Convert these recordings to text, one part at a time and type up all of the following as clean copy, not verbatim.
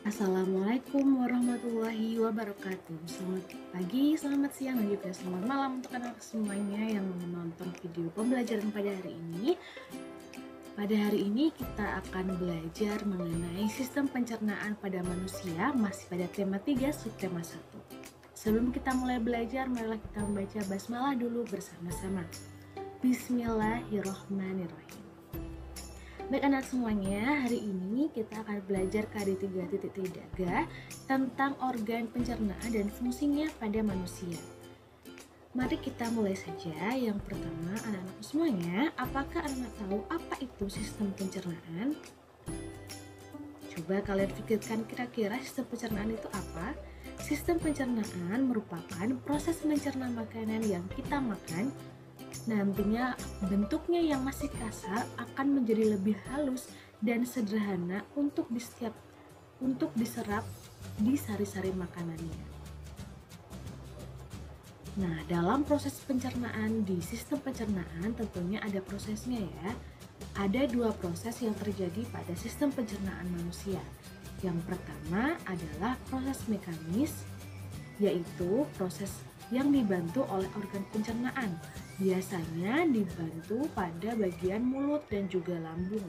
Assalamualaikum warahmatullahi wabarakatuh. Selamat pagi, selamat siang, dan juga selamat malam untuk anak semuanya yang menonton video pembelajaran pada hari ini. Pada hari ini kita akan belajar mengenai sistem pencernaan pada manusia, masih pada tema 3 subtema 1. Sebelum kita mulai belajar, marilah kita membaca basmalah dulu bersama-sama. Bismillahirrahmanirrahim. Baik anak semuanya, hari ini kita akan belajar KD 3.3 tentang organ pencernaan dan fungsinya pada manusia. Mari kita mulai saja. Yang pertama, anak-anak semuanya, apakah anak tahu apa itu sistem pencernaan? Coba kalian pikirkan kira-kira sistem pencernaan itu apa? Sistem pencernaan merupakan proses mencerna makanan yang kita makan. Nantinya bentuknya yang masih kasar akan menjadi lebih halus dan sederhana untuk diserap di sari-sari makanannya. Nah, dalam proses pencernaan di sistem pencernaan tentunya ada prosesnya ya. Ada dua proses yang terjadi pada sistem pencernaan manusia. Yang pertama adalah proses mekanis, yaitu proses yang dibantu oleh organ pencernaan. Biasanya dibantu pada bagian mulut dan juga lambung.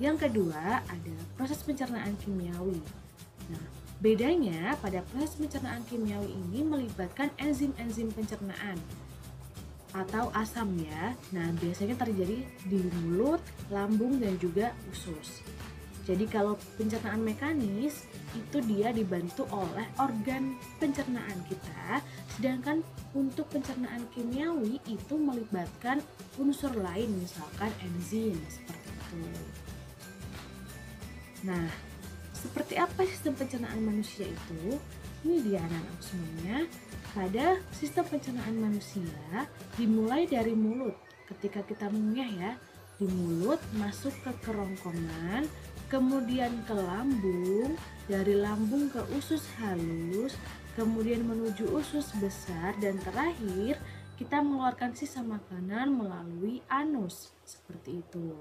Yang kedua ada proses pencernaan kimiawi. Nah, bedanya pada proses pencernaan kimiawi ini melibatkan enzim-enzim pencernaan atau asam ya. Nah, biasanya terjadi di mulut, lambung, dan juga usus. Jadi kalau pencernaan mekanis itu dia dibantu oleh organ pencernaan kita, sedangkan untuk pencernaan kimiawi itu melibatkan unsur lain, misalkan enzim seperti itu. Nah, seperti apa sistem pencernaan manusia itu? Ini dia anak-anak semuanya. Pada sistem pencernaan manusia dimulai dari mulut. Ketika kita mengunyah ya, di mulut masuk ke kerongkongan, kemudian ke lambung, dari lambung ke usus halus, kemudian menuju usus besar, dan terakhir kita mengeluarkan sisa makanan melalui anus, seperti itu.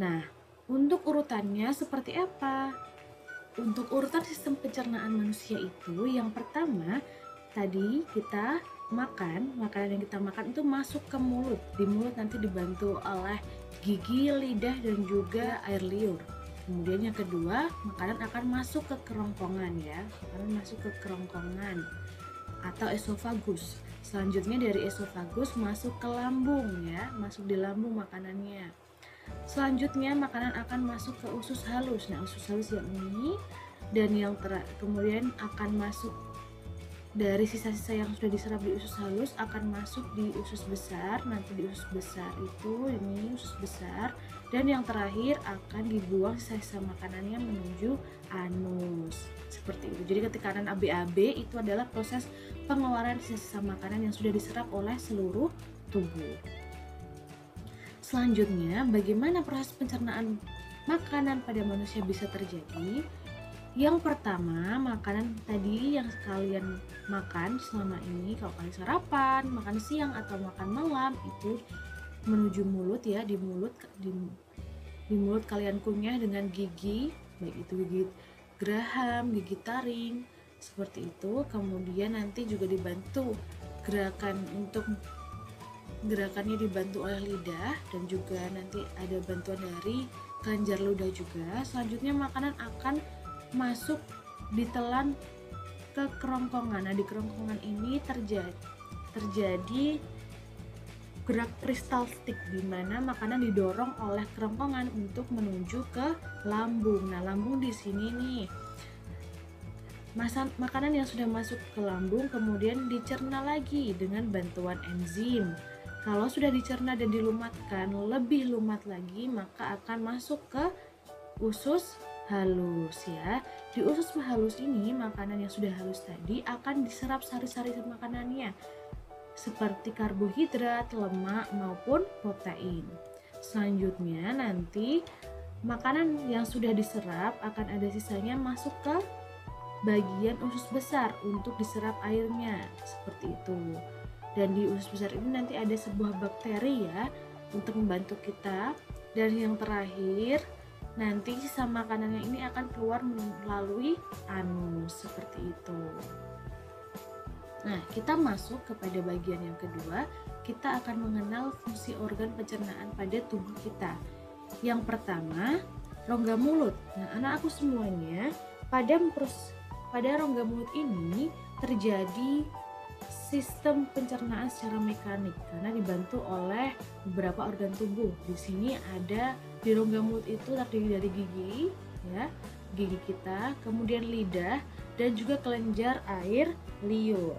Nah, untuk urutannya seperti apa? Untuk urutan sistem pencernaan manusia itu, yang pertama tadi kita makanan yang kita makan itu masuk ke mulut. Di mulut nanti dibantu oleh gigi, lidah, dan juga air liur. Kemudian yang kedua, makanan akan masuk ke kerongkongan ya. Makanan masuk ke kerongkongan atau esofagus. Selanjutnya dari esofagus masuk ke lambung ya, masuk di lambung makanannya. Selanjutnya makanan akan masuk ke usus halus. Nah, usus halus yang ini dan yang kemudian akan masuk dari sisa-sisa yang sudah diserap di usus halus akan masuk di usus besar. Nanti di usus besar itu ini usus besar, dan yang terakhir akan dibuang sisa-sisa makanannya menuju anus, seperti itu. Jadi ketika kanan ABAB itu adalah proses pengeluaran sisa-sisa makanan yang sudah diserap oleh seluruh tubuh. Selanjutnya, bagaimana proses pencernaan makanan pada manusia bisa terjadi? Yang pertama, makanan tadi yang kalian makan selama ini, kalau kalian sarapan, makan siang, atau makan malam, itu menuju mulut ya. Di mulut kalian kunyah dengan gigi, baik itu gigi geraham, gigi taring, seperti itu. Kemudian nanti juga dibantu gerakannya dibantu oleh lidah, dan juga nanti ada bantuan dari kelenjar ludah juga. Selanjutnya makanan akan masuk ditelan ke kerongkongan. Nah, di kerongkongan ini terjadi gerak peristaltik, di mana makanan didorong oleh kerongkongan untuk menuju ke lambung. Nah, lambung di sini nih. Makanan yang sudah masuk ke lambung kemudian dicerna lagi dengan bantuan enzim. Kalau sudah dicerna dan dilumatkan lebih lumat lagi, maka akan masuk ke usus halus ya. Di usus halus ini makanan yang sudah halus tadi akan diserap sari-sari makanannya seperti karbohidrat, lemak maupun protein. Selanjutnya nanti makanan yang sudah diserap akan ada sisanya masuk ke bagian usus besar untuk diserap airnya, seperti itu. Dan di usus besar ini nanti ada sebuah bakteri ya untuk membantu kita. Dan yang terakhir nanti sisa makanannya ini akan keluar melalui anus seperti itu. Nah, kita masuk kepada bagian yang kedua. Kita akan mengenal fungsi organ pencernaan pada tubuh kita. Yang pertama, rongga mulut. Nah, anak aku semuanya, pada rongga mulut ini terjadi sistem pencernaan secara mekanik karena dibantu oleh beberapa organ tubuh. Di sini ada di rongga mulut itu terdiri dari gigi, ya, gigi kita, kemudian lidah dan juga kelenjar air liur.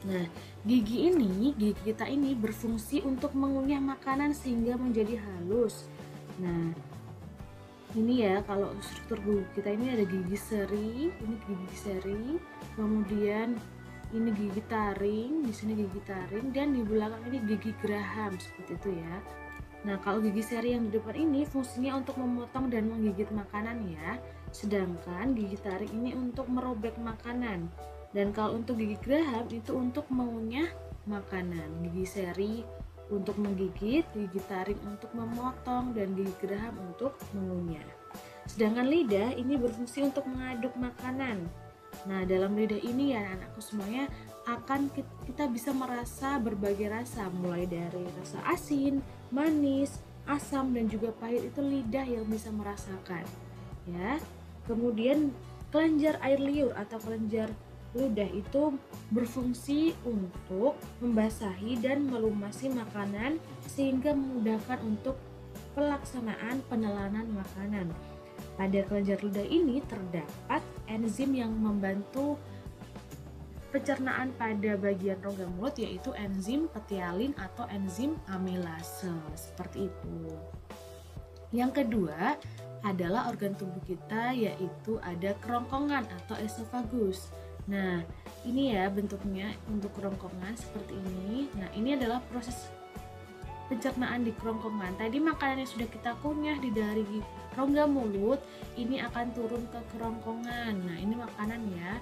Nah, gigi kita ini berfungsi untuk mengunyah makanan sehingga menjadi halus. Nah, ini ya, kalau struktur gigi kita ini ada gigi seri, ini gigi seri, kemudian ini gigi taring, di sini gigi taring, dan di belakang ini gigi geraham seperti itu ya. Nah, kalau gigi seri yang di depan ini fungsinya untuk memotong dan menggigit makanan ya, sedangkan gigi taring ini untuk merobek makanan. Dan kalau untuk gigi geraham itu untuk mengunyah makanan. Gigi seri untuk menggigit, gigi taring untuk memotong, dan gigi geraham untuk mengunyah. Sedangkan lidah ini berfungsi untuk mengaduk makanan. Nah, dalam lidah ini ya anak-anakku semuanya kita bisa merasa berbagai rasa, mulai dari rasa asin, manis, asam, dan juga pahit. Itu lidah yang bisa merasakan ya. Kemudian kelenjar air liur atau kelenjar ludah itu berfungsi untuk membasahi dan melumasi makanan sehingga memudahkan untuk pelaksanaan penelanan makanan. Pada kelenjar ludah ini terdapat enzim yang membantu pencernaan pada bagian rongga mulut, yaitu enzim petialin atau enzim amilase seperti itu. Yang kedua adalah organ tubuh kita, yaitu ada kerongkongan atau esofagus. Nah, ini ya bentuknya untuk kerongkongan seperti ini. Nah, ini adalah proses pencernaan di kerongkongan. Tadi makanan yang sudah kita kunyah dari rongga mulut ini akan turun ke kerongkongan. Nah, ini makanan ya.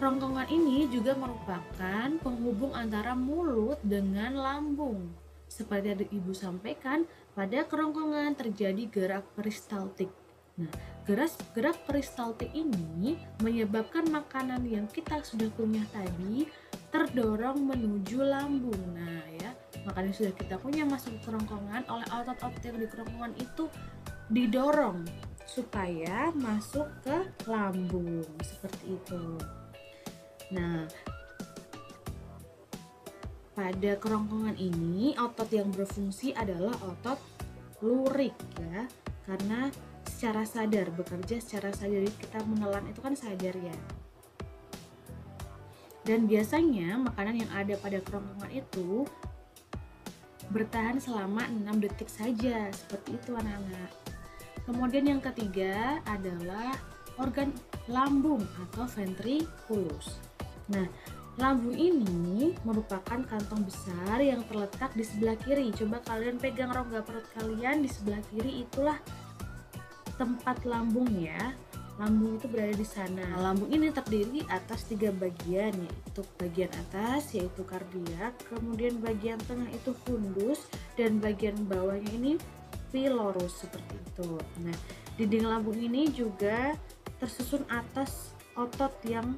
Kerongkongan ini juga merupakan penghubung antara mulut dengan lambung. Seperti yang Ibu sampaikan, pada kerongkongan terjadi gerak peristaltik. Nah, gerak peristaltik ini menyebabkan makanan yang kita sudah kunyah tadi terdorong menuju lambung. Nah, ya, makanan yang sudah kita kunyah masuk ke kerongkongan oleh otot-otot yang di kerongkongan itu didorong supaya masuk ke lambung seperti itu. Nah, pada kerongkongan ini otot yang berfungsi adalah otot lurik ya, karena secara sadar, bekerja secara sadar. Jadi kita menelan itu kan sadar ya. Dan biasanya makanan yang ada pada kerongkongan itu bertahan selama 6 detik saja, seperti itu anak-anak. Kemudian yang ketiga adalah organ lambung atau ventriculus. Nah, lambung ini merupakan kantong besar yang terletak di sebelah kiri. Coba kalian pegang rongga perut kalian, di sebelah kiri itulah tempat lambung ya. Lambung itu berada di sana. Lambung ini terdiri atas 3 bagian, yaitu bagian atas yaitu kardiak, kemudian bagian tengah itu fundus, dan bagian bawahnya ini pilorus seperti itu. Nah, dinding lambung ini juga tersusun atas otot yang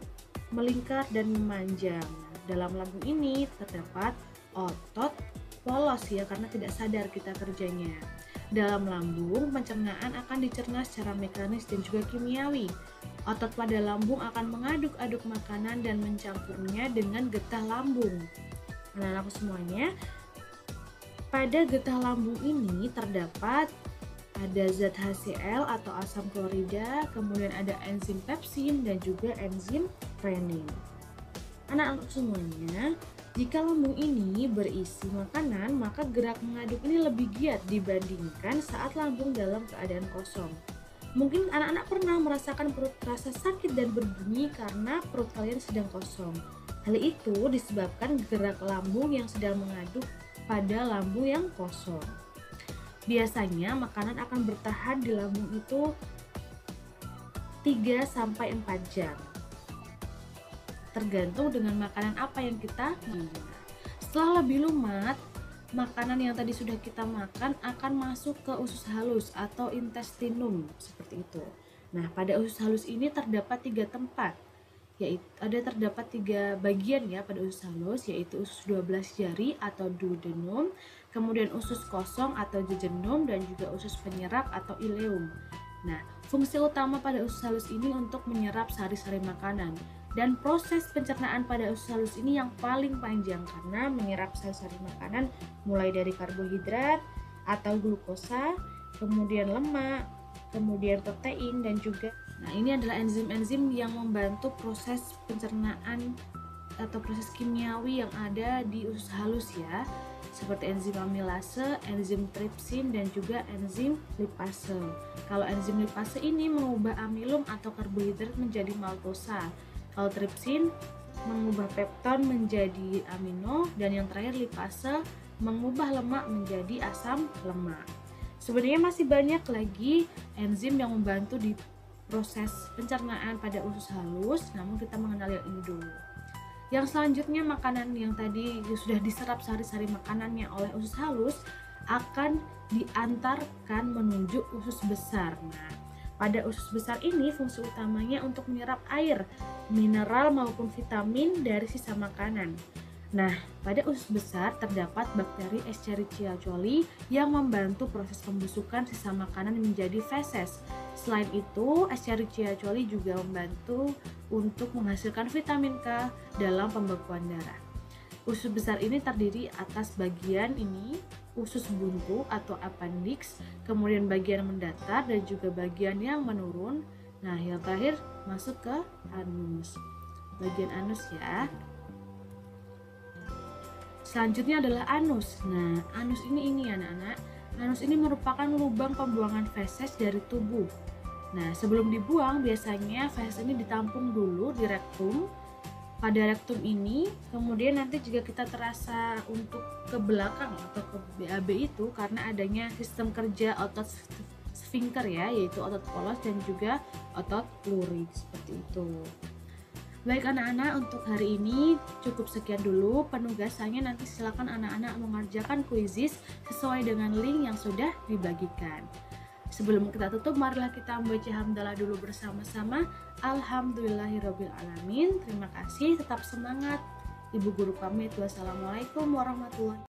melingkar dan memanjang. Dalam lambung ini terdapat otot polos ya, karena tidak sadar kita kerjanya. Dalam lambung, pencernaan akan dicerna secara mekanis dan juga kimiawi. Otot pada lambung akan mengaduk-aduk makanan dan mencampurnya dengan getah lambung. Anak-anakku semuanya, pada getah lambung ini terdapat ada zat HCl atau asam klorida, kemudian ada enzim pepsin dan juga enzim renin. Anak-anak semuanya, jika lambung ini berisi makanan, maka gerak mengaduk ini lebih giat dibandingkan saat lambung dalam keadaan kosong. Mungkin anak-anak pernah merasakan perut terasa sakit dan berbunyi karena perut kalian sedang kosong. Hal itu disebabkan gerak lambung yang sedang mengaduk pada lambung yang kosong. Biasanya makanan akan bertahan di lambung itu 3-4 jam. Tergantung dengan makanan apa yang kita minum. Setelah lebih lumat, makanan yang tadi sudah kita makan akan masuk ke usus halus atau intestinum seperti itu. Nah, pada usus halus ini terdapat 3 tempat, yaitu terdapat 3 bagian ya pada usus halus, yaitu usus 12 jari atau duodenum, kemudian usus kosong atau jejunum, dan juga usus penyerap atau ileum. Nah, fungsi utama pada usus halus ini untuk menyerap sari-sari makanan, dan proses pencernaan pada usus halus ini yang paling panjang karena menyerap sari-sari makanan mulai dari karbohidrat atau glukosa, kemudian lemak, kemudian protein, dan juga ini adalah enzim-enzim yang membantu proses pencernaan atau proses kimiawi yang ada di usus halus ya, seperti enzim amilase, enzim tripsin, dan juga enzim lipase. Kalau enzim lipase ini mengubah amilum atau karbohidrat menjadi maltosa. Kalau tripsin mengubah pepton menjadi amino, dan yang terakhir lipase mengubah lemak menjadi asam lemak. Sebenarnya masih banyak lagi enzim yang membantu di proses pencernaan pada usus halus, namun kita mengenal yang ini dulu. Yang selanjutnya, makanan yang tadi sudah diserap sari-sari makanannya oleh usus halus akan diantarkan menuju usus besar. Nah, pada usus besar ini fungsi utamanya untuk menyerap air, mineral maupun vitamin dari sisa makanan. Nah, pada usus besar terdapat bakteri Escherichia coli yang membantu proses pembusukan sisa makanan menjadi feses. Selain itu, Escherichia coli juga membantu untuk menghasilkan vitamin K dalam pembekuan darah. Usus besar ini terdiri atas bagian ini, usus buntu atau appendix, kemudian bagian mendatar dan juga bagian yang menurun. Nah, yang terakhir masuk ke anus. Bagian anus ya. Selanjutnya adalah anus. Nah, anus ini anak-anak. Anus ini merupakan lubang pembuangan feses dari tubuh. Nah, sebelum dibuang biasanya feses ini ditampung dulu di rektum. Pada rektum ini, kemudian nanti jika kita terasa untuk ke belakang atau ke BAB itu karena adanya sistem kerja otot sfinkter ya, yaitu otot polos dan juga otot lurik seperti itu. Baik anak-anak, untuk hari ini cukup sekian dulu penugasannya. Nanti silakan anak-anak mengerjakan kuisis sesuai dengan link yang sudah dibagikan. Sebelum kita tutup, marilah kita membaca hamdalah dulu bersama-sama. Alhamdulillahirrabbilalamin. Terima kasih, tetap semangat. Ibu guru pamit. Wassalamualaikum warahmatullahi wabarakatuh.